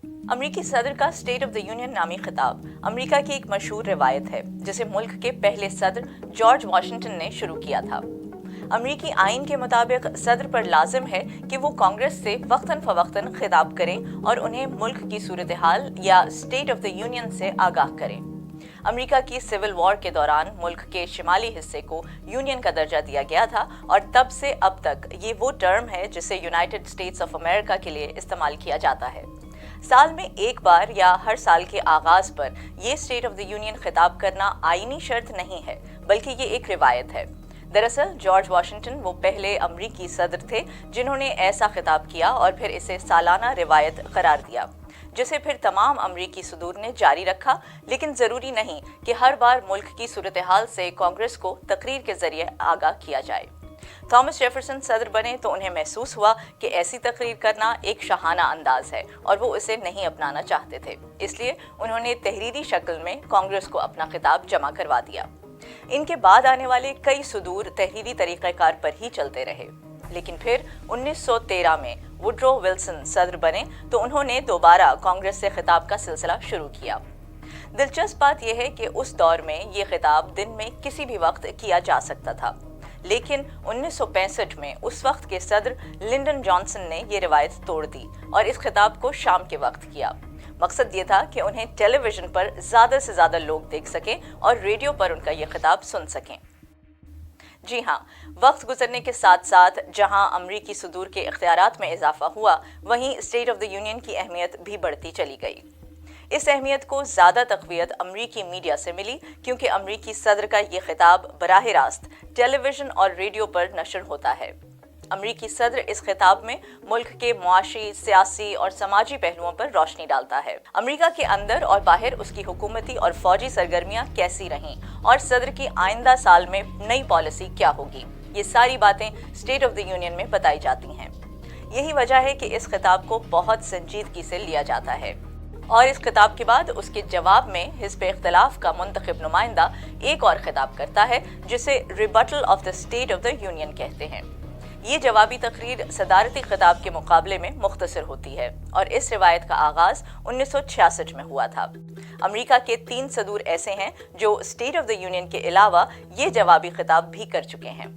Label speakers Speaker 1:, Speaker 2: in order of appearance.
Speaker 1: अमरीकी सदर का स्टेट ऑफ द यूनियन नामी खिताब अमरीका की एक मशहूर रिवायत है जिसे मुल्क के पहले सदर जॉर्ज वाशिंगटन ने शुरू किया था। अमरीकी आइन के मुताबिक सदर पर लाजिम है कि वो कांग्रेस से वक्तन फवक्तन खिताब करें और उन्हें मुल्क की सूरत हाल या स्टेट ऑफ द यूनियन से आगाह करें। अमेरिका की सिविल वॉर के दौरान मुल्क के शिमाली हिस्से को यूनियन का दर्जा दिया गया था और तब से अब तक ये वो टर्म है जिसे यूनाइटेड स्टेट्स ऑफ अमेरिका के लिए इस्तेमाल किया जाता है। साल में एक बार या हर साल के आगाज पर ये स्टेट ऑफ द यूनियन खिताब करना आईनी शर्त नहीं है, बल्कि ये एक रिवायत है। दरअसल जॉर्ज वाशिंगटन वो पहले अमरीकी सदर थे जिन्होंने ऐसा खिताब किया और फिर इसे सालाना रिवायत करार दिया, जिसे फिर तमाम अमरीकी सदूर ने जारी रखा। लेकिन ज़रूरी नहीं कि हर बार मुल्क की सूरत हाल से कांग्रेस को तकरीर के जरिए आगाह किया जाए। थॉमस जेफरसन सदर बने तो उन्हें महसूस हुआ कि ऐसी तकरीर करना एक शाहाना अंदाज है और वो इसे नहीं अपनाना चाहते थे, इसलिए उन्होंने तहरीरी शक्ल में कांग्रेस को अपना खिताब जमा करवा दिया। इनके बाद आने वाले कई सदूर तहरीरी तरीक़ाकार पर ही चलते रहे, लेकिन फिर 1913 में वुडरो विल्सन सदर बने तो उन्होंने दोबारा कांग्रेस से खिताब का सिलसिला शुरू किया। दिलचस्प बात यह है कि उस दौर में ये खिताब दिन में किसी भी वक्त किया जा सकता था, लेकिन 1965 में उस वक्त के सदर लिंडन जॉनसन ने ये रिवायत तोड़ दी और इस खिताब को शाम के वक्त किया। मकसद ये था कि उन्हें टेलीविजन पर ज़्यादा से ज़्यादा लोग देख सकें और रेडियो पर उनका ये खिताब सुन सकें। जी हाँ, वक्त गुजरने के साथ साथ जहां अमरीकी सदूर के इख्तियारात में इजाफा हुआ, वहीं स्टेट ऑफ द यूनियन की अहमियत भी बढ़ती चली गई। इस अहमियत को ज़्यादा तक़वियत अमरीकी मीडिया से मिली क्योंकि अमरीकी सदर का ये खिताब बराह रास्त टेलीविज़न और रेडियो पर नशर होता है। अमरीकी सदर इस खिताब में मुल्क के मुआशी, सियासी और समाजी पहलुओं पर रोशनी डालता है। अमरीका के अंदर और बाहर उसकी हुकूमती और फौजी सरगर्मियाँ कैसी रहीं और सदर की आइंदा साल में नई पॉलिसी क्या होगी, ये सारी बातें स्टेट ऑफ द यूनियन में बताई जाती हैं। यही वजह है कि इस खिताब को बहुत संजीदगी से लिया जाता है और इस खिताब के बाद उसके जवाब में हिज़्ब इख्तिलाफ का मुंतखब नुमाइंदा एक और खिताब करता है जिसे rebuttal of the state of the union कहते हैं। ये जवाबी तकरीर सदारती खिताब के मुकाबले में मुख्तसर होती है और इस रिवायत का आगाज़ 1966 में हुआ था। अमेरिका के 3 सदूर ऐसे हैं जो स्टेट ऑफ द यूनियन के अलावा ये जवाबी खिताब भी कर चुके हैं।